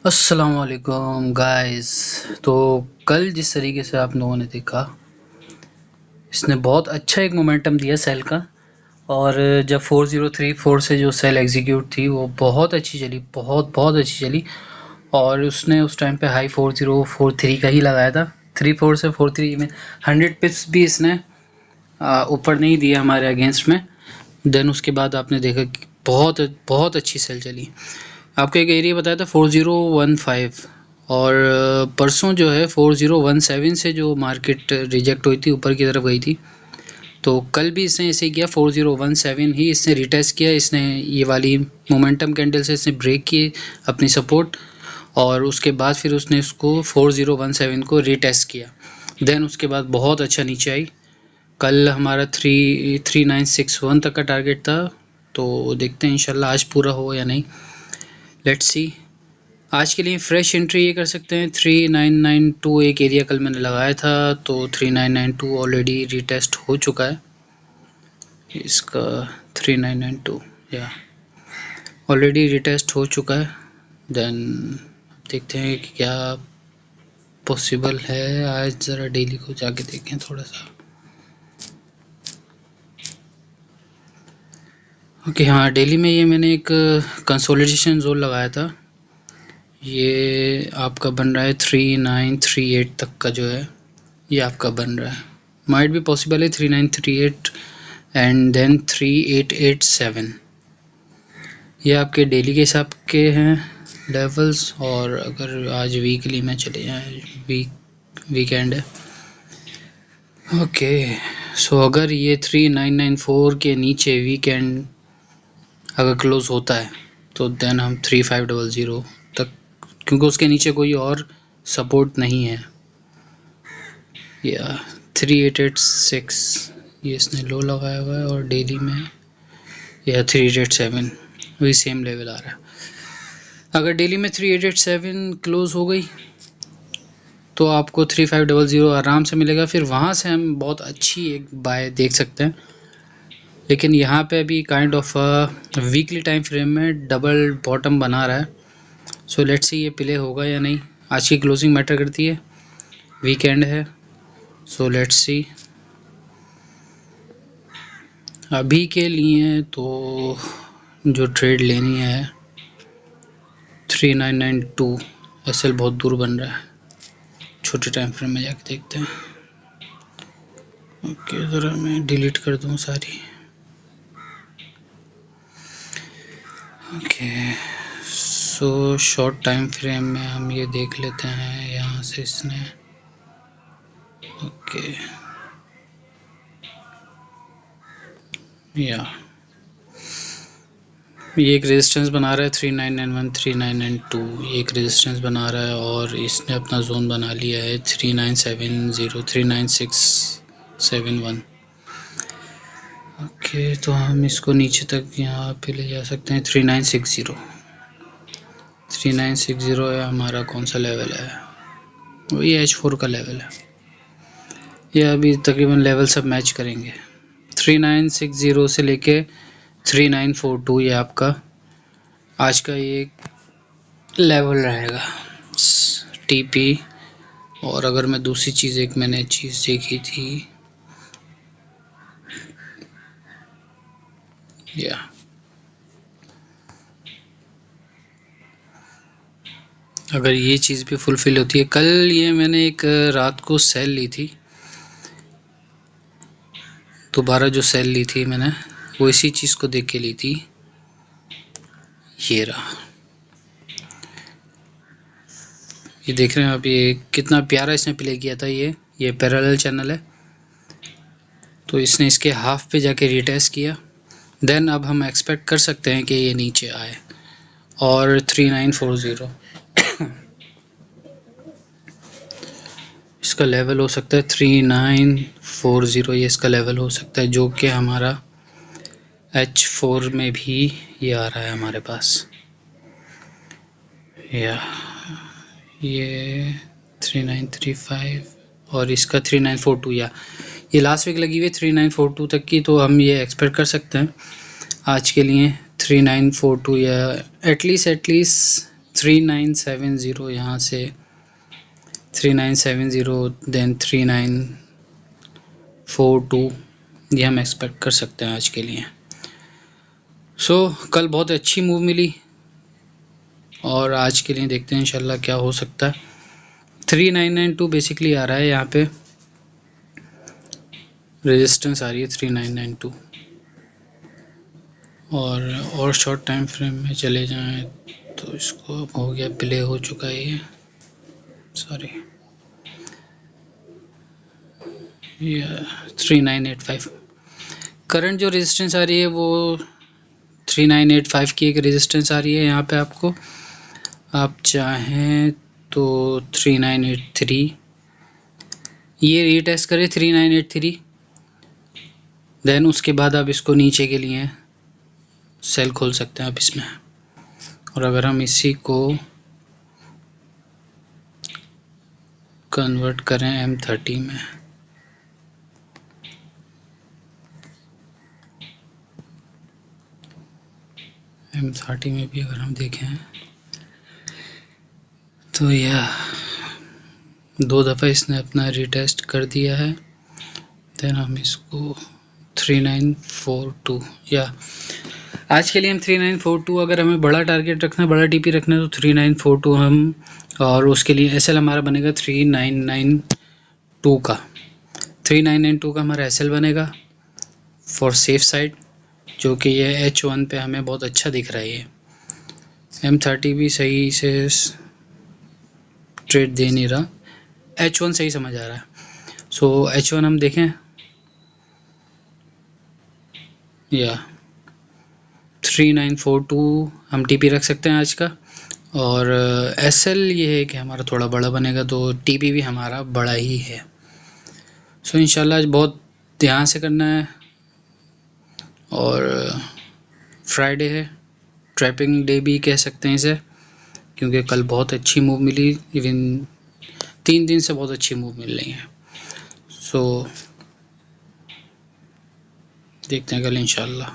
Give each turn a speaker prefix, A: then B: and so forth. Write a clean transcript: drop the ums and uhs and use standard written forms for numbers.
A: अस्सलाम वालेकुम गाइस। तो कल जिस तरीके से आप लोगों ने देखा, इसने बहुत अच्छा एक मोमेंटम दिया सेल का। और जब 4034 से जो सेल एग्जीक्यूट थी वो बहुत अच्छी चली, बहुत अच्छी चली। और उसने उस टाइम पे हाई 4043 का ही लगाया था। 34 से 43 में 100 पिप्स भी इसने ऊपर नहीं दिया हमारे अगेंस्ट में। देन उसके बाद आपने देखा कि बहुत बहुत अच्छी सेल चली। आपको एक एरिया बताया था 4015, और परसों जो है 4017 से जो मार्केट रिजेक्ट हुई थी, ऊपर की तरफ गई थी। तो कल भी इसने ऐसे ही किया, 4017 ही इसने रिटेस्ट किया। इसने ये वाली मोमेंटम कैंडल से इसने ब्रेक की अपनी सपोर्ट, और उसके बाद फिर उसने इसको 4017 को रिटेस्ट किया। देन उसके बाद बहुत अच्छा नीचे आई। कल हमारा 3961 तक का टारगेट था। तो देखते हैं इंशाल्लाह आज पूरा हो या नहीं, लेट्स सी। आज के लिए फ्रेश एंट्री ये कर सकते हैं 3992। एक एरिया कल मैंने लगाया था, तो 3992 ऑलरेडी रिटेस्ट हो चुका है इसका। 3992 या ऑलरेडी रिटेस्ट हो चुका है। देन देखते हैं कि क्या पॉसिबल है। आज ज़रा डेली को जाके देखें थोड़ा सा। ओके, हाँ, डेली में ये मैंने एक कंसोलिडेशन जोन लगाया था। ये आपका बन रहा है 3938 तक का जो है, ये आपका बन रहा है। माइट भी पॉसिबल है 3938 एंड देन 3887। ये आपके डेली के हिसाब के हैं लेवल्स। और अगर आज वीकली में चले जाएँ, वीकेंड है। ओके, सो अगर ये 3994 के नीचे वीकेंड अगर क्लोज होता है तो देन हम 3500 तक, क्योंकि उसके नीचे कोई और सपोर्ट नहीं है। या 3886 ये इसने लो लगाया हुआ है, और डेली में या 3887 वही सेम लेवल आ रहा है। अगर डेली में 3887 क्लोज हो गई तो आपको 3500 आराम से मिलेगा। फिर वहाँ से हम बहुत अच्छी एक बाय देख सकते हैं। लेकिन यहाँ पे अभी kind of weekly time frame में डबल बॉटम बना रहा है। सो लेट्स सी ये प्ले होगा या नहीं। आज की क्लोजिंग मैटर करती है, वीकेंड है। So let's see. अभी के लिए तो जो ट्रेड लेनी है 3992 एसएल बहुत दूर बन रहा है। छोटे टाइम फ्रेम में जाके देखते हैं। ओके, ज़रा मैं डिलीट कर दूँ सारी। Okay, so short time frame में हम ये देख लेते हैं यहाँ से इसने। ओके, या ये एक रेजिस्टेंस बना रहा है 3991 3992, एक रेजिस्टेंस बना रहा है। और इसने अपना जोन बना लिया है 3970 39671। ओके, तो हम इसको नीचे तक यहाँ पे ले जा सकते हैं 3960। 3960 है हमारा कौन सा लेवल है, वही H4 का लेवल है। ये अभी तकरीबन लेवल सब मैच करेंगे। 3960 से लेके 3942 ये आपका आज का ये लेवल रहेगा टीपी। और अगर मैं दूसरी चीज़, एक मैंने चीज़ देखी थी, या अगर ये चीज़ भी फुलफिल होती है। कल ये मैंने एक रात को सेल ली थी, दोबारा जो सेल ली थी मैंने वो इसी चीज़ को देख के ली थी। ये रहा, ये देख रहे हैं आप, ये कितना प्यारा इसने प्ले किया था। ये पैरेलल चैनल है, तो इसने इसके हाफ पे जाके रिटेस्ट किया। देन अब हम एक्सपेक्ट कर सकते हैं कि ये नीचे आए और 3940 इसका लेवल हो सकता है। 3940 ये इसका लेवल हो सकता है, जो कि हमारा H4 में भी ये आ रहा है हमारे पास। या ये 3935 और इसका 3942, या ये लास्ट वीक लगी हुई है 3942 तक की। तो हम ये एक्सपेक्ट कर सकते हैं आज के लिए 3942 या एटलीस्ट 3970 यहाँ से 3970 देन 3942 ये हम एक्सपेक्ट कर सकते हैं आज के लिए। कल बहुत अच्छी मूव मिली और आज के लिए देखते हैं इंशाल्लाह क्या हो सकता है। 3992 बेसिकली आ रहा है, यहाँ पे रेजिस्टेंस आ रही है 3992। और शॉर्ट टाइम फ्रेम में चले जाएं तो इसको हो गया, प्ले हो चुका है ये, सॉरी ये 3985। करंट जो रेजिस्टेंस आ रही है वो 3985 की एक रेजिस्टेंस आ रही है यहाँ पे आपको। आप चाहें तो 3983 ये रीटेस्ट करें 3983, देन उसके बाद आप इसको नीचे के लिए सेल खोल सकते हैं आप इसमें। और अगर हम इसी को कन्वर्ट करें M30 में, M30 में भी अगर हम देखें तो यह 2 दफ़ा इसने अपना रीटेस्ट कर दिया है। देन हम इसको 3942 या आज के लिए हम 3942, अगर हमें बड़ा टारगेट रखना है, बड़ा टीपी रखना है तो 3942 हम, और उसके लिए एसएल हमारा बनेगा 3992 का। 3992 का हमारा एसएल बनेगा फॉर सेफ साइड, जो कि ये H1 पे हमें बहुत अच्छा दिख रहा है। ये M30 भी सही से ट्रेड दे नहीं रहा, H1 सही समझ आ रहा है। H1 हम देखें या 3942 हम टीपी रख सकते हैं आज का। और एसएल ये है कि हमारा थोड़ा बड़ा बनेगा तो टीपी भी हमारा बड़ा ही है। इंशाल्लाह आज बहुत ध्यान से करना है। और फ्राइडे है, ट्रैपिंग डे भी कह सकते हैं इसे, क्योंकि कल बहुत अच्छी मूव मिली, इवन 3 दिन से बहुत अच्छी मूव मिल रही है। देखते हैं कल इंशाल्लाह।